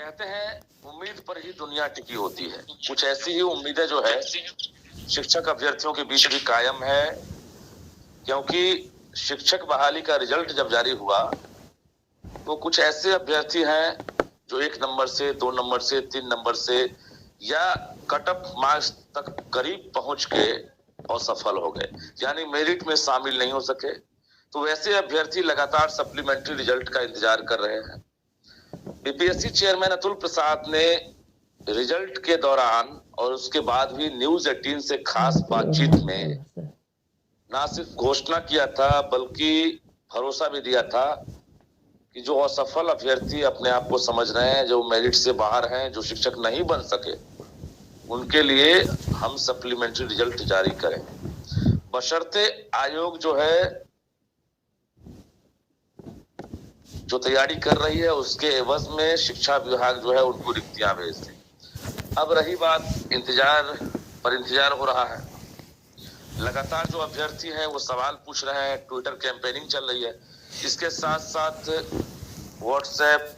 कहते हैं उम्मीद पर ही दुनिया टिकी होती है। कुछ ऐसी ही उम्मीदें जो है शिक्षक अभ्यर्थियों के बीच भी कायम है, क्योंकि शिक्षक बहाली का रिजल्ट जब जारी हुआ तो कुछ ऐसे अभ्यर्थी हैं जो 1 नंबर से, 2 नंबर से, 3 नंबर से या कट ऑफ मार्क्स तक करीब पहुंच के असफल हो गए, यानी मेरिट में शामिल नहीं हो सके। तो वैसे अभ्यर्थी लगातार सप्लीमेंट्री रिजल्ट का इंतजार कर रहे हैं। बीपीएससी चेयरमैन अतुल प्रसाद ने रिजल्ट के दौरान और उसके बाद भी न्यूज 18 से खास बातचीत में ना सिर्फ घोषणा किया था बल्कि भरोसा भी दिया था कि जो असफल अभ्यर्थी अपने आप को समझ रहे हैं, जो मेरिट से बाहर हैं, जो शिक्षक नहीं बन सके, उनके लिए हम सप्लीमेंट्री रिजल्ट जारी करें, बशर्ते आयोग जो है जो तैयारी कर रही है उसके एवज में शिक्षा विभाग जो है उनको रिक्तियां भेज दे। अब रही बात इंतजार हो रहा है। लगातार जो अभ्यर्थी हैं वो सवाल पूछ रहे हैं, ट्विटर कैंपेनिंग चल रही है, इसके साथ साथ व्हाट्सएप,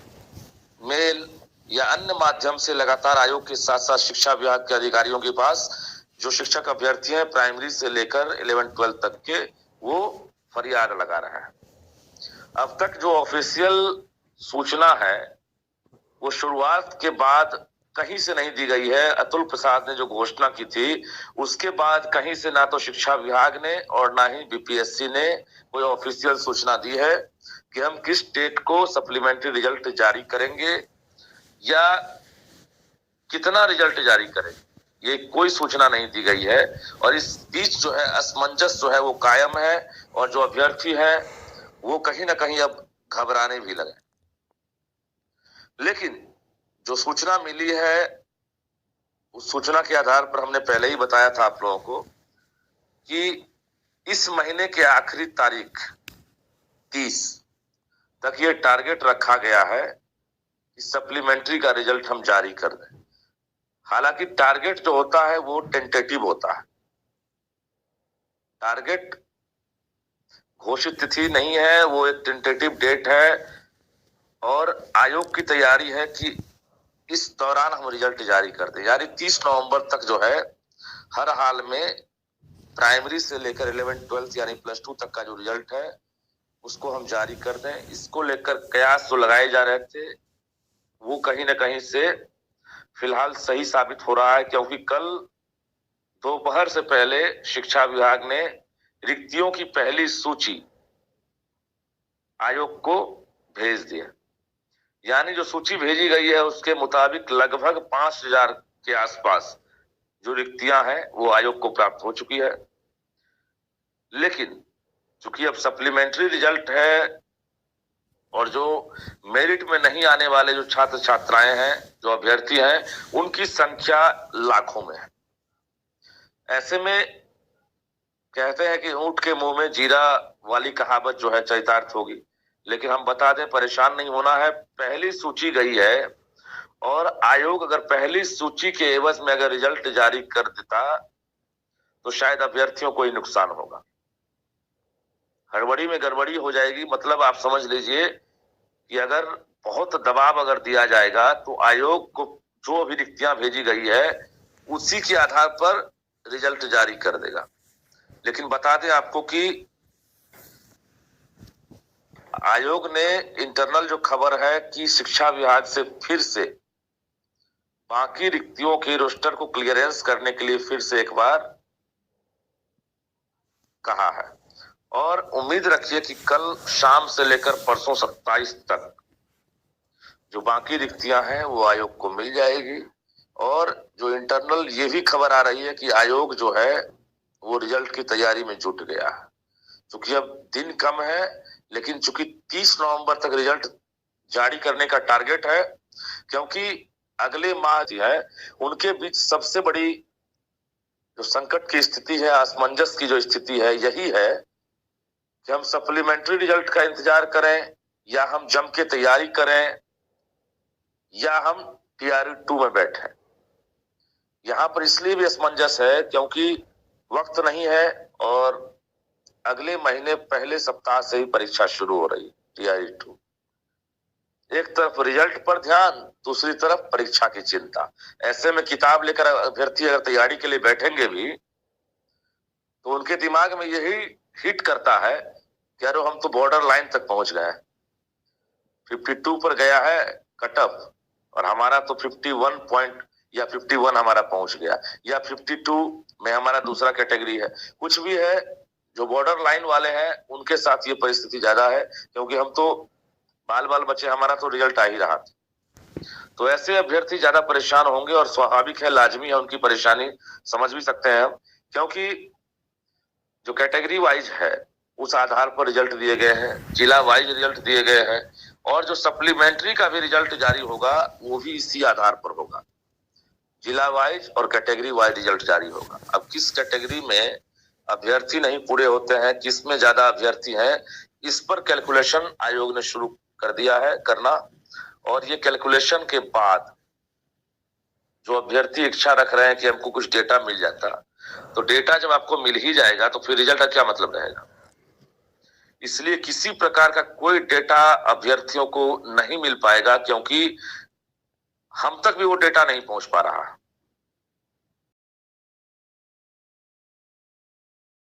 मेल या अन्य माध्यम से लगातार आयोग के साथ साथ शिक्षा विभाग के अधिकारियों के पास जो शिक्षक अभ्यर्थी हैं प्राइमरी से लेकर 11-12 तक के, वो फरियाद लगा रहे हैं। अब तक जो ऑफिशियल सूचना है वो शुरुआत के बाद कहीं से नहीं दी गई है। अतुल प्रसाद ने जो घोषणा की थी उसके बाद कहीं से ना तो शिक्षा विभाग ने और ना ही बीपीएससी ने कोई ऑफिशियल सूचना दी है कि हम किस डेट को सप्लीमेंट्री रिजल्ट जारी करेंगे या कितना रिजल्ट जारी करेंगे, ये कोई सूचना नहीं दी गई है। और इस बीच जो है असमंजस जो है वो कायम है और जो अभ्यर्थी है वो कहीं ना कहीं अब घबराने भी लगे। लेकिन जो सूचना मिली है उस सूचना के आधार पर हमने पहले ही बताया था आप लोगों को कि इस महीने के आखिरी तारीख 30 तक ये टारगेट रखा गया है कि सप्लीमेंट्री का रिजल्ट हम जारी कर दें। हालांकि टारगेट जो होता है वो टेंटेटिव होता है, टारगेट घोषित तिथि नहीं है, वो एक टेंटेटिव डेट है और आयोग की तैयारी है कि इस दौरान हम रिजल्ट जारी कर दें। यानी 30 नवंबर तक जो है हर हाल में प्राइमरी से लेकर 11-12 यानी +2 तक का जो रिजल्ट है उसको हम जारी कर दें। इसको लेकर कयास जो लगाए जा रहे थे वो कहीं ना कहीं से फिलहाल सही साबित हो रहा है, क्योंकि कल दोपहर से पहले शिक्षा विभाग ने रिक्तियों की पहली सूची आयोग को भेज दिया। यानी जो सूची भेजी गई है उसके मुताबिक लगभग 5000 के आसपास जो रिक्तियां हैं वो आयोग को प्राप्त हो चुकी है। लेकिन चूंकि अब सप्लीमेंट्री रिजल्ट है और जो मेरिट में नहीं आने वाले जो छात्र छात्राएं हैं, जो अभ्यर्थी हैं, उनकी संख्या लाखों में है। ऐसे में कहते हैं कि ऊंट के मुंह में जीरा वाली कहावत जो है चरितार्थ होगी। लेकिन हम बता दें, परेशान नहीं होना है। पहली सूची गई है और आयोग अगर पहली सूची के एवज में अगर रिजल्ट जारी कर देता तो शायद अभ्यर्थियों को ही नुकसान होगा, हड़बड़ी में गड़बड़ी हो जाएगी। मतलब आप समझ लीजिए कि अगर बहुत दबाव अगर दिया जाएगा तो आयोग को जो अभी रिक्तियां भेजी गई है उसी के आधार पर रिजल्ट जारी कर देगा। लेकिन बता दें आपको कि आयोग ने इंटरनल जो खबर है कि शिक्षा विभाग से फिर से बाकी रिक्तियों के रोस्टर को क्लियरेंस करने के लिए फिर से एक बार कहा है और उम्मीद रखिए कि कल शाम से लेकर परसों 27 तक जो बाकी रिक्तियां हैं वो आयोग को मिल जाएगी। और जो इंटरनल ये भी खबर आ रही है कि आयोग जो है वो रिजल्ट की तैयारी में जुट गया है। चूंकि अब दिन कम है, लेकिन चूंकि 30 नवंबर तक रिजल्ट जारी करने का टारगेट है, क्योंकि अगले माह है उनके बीच सबसे बड़ी जो संकट की स्थिति है, असमंजस की जो स्थिति है, यही है कि हम सप्लीमेंट्री रिजल्ट का इंतजार करें या हम जम के तैयारी करें या हम TRE-2 में बैठे। यहां पर इसलिए भी असमंजस है क्योंकि वक्त नहीं है और अगले महीने पहले सप्ताह से ही परीक्षा शुरू हो रही है TRE-2। एक तरफ रिजल्ट पर ध्यान, दूसरी तरफ परीक्षा की चिंता। ऐसे में किताब लेकर अभ्यर्थी अगर तैयारी के लिए बैठेंगे भी तो उनके दिमाग में यही हिट करता है कि अरे हम तो बॉर्डर लाइन तक पहुंच गए, 52 पर गया है कट ऑफ और हमारा तो 51 पॉइंट या 51 हमारा पहुंच गया, या 52 में हमारा दूसरा कैटेगरी है, कुछ भी है। जो बॉर्डर लाइन वाले हैं उनके साथ ये परिस्थिति ज्यादा है, क्योंकि हम तो बाल बाल बचे, हमारा तो रिजल्ट आ ही रहा था। तो ऐसे अभ्यर्थी ज्यादा परेशान होंगे और स्वाभाविक है, लाजमी है, उनकी परेशानी समझ भी सकते हैं हम, क्योंकि जो कैटेगरी वाइज है उस आधार पर रिजल्ट दिए गए हैं, जिला वाइज रिजल्ट दिए गए हैं, और जो सप्लीमेंट्री का भी रिजल्ट जारी होगा वो भी इसी आधार पर होगा, जिला वाइज और कैटेगरी वाइज रिजल्ट जारी होगा। अब किस कैटेगरी में अभ्यर्थी नहीं पूरे होते हैं, किस में ज्यादा अभ्यर्थी हैं, इस पर कैलकुलेशन आयोग ने शुरू कर दिया है करना, और ये कैलकुलेशन के बाद जो अभ्यर्थी इच्छा रख रहे हैं कि हमको कुछ डेटा मिल जाता, तो डेटा जब आपको मिल ही जाएगा तो फिर रिजल्ट का क्या मतलब रहेगा। इसलिए किसी प्रकार का कोई डेटा अभ्यर्थियों को नहीं मिल पाएगा, क्योंकि हम तक भी वो डेटा नहीं पहुंच पा रहा।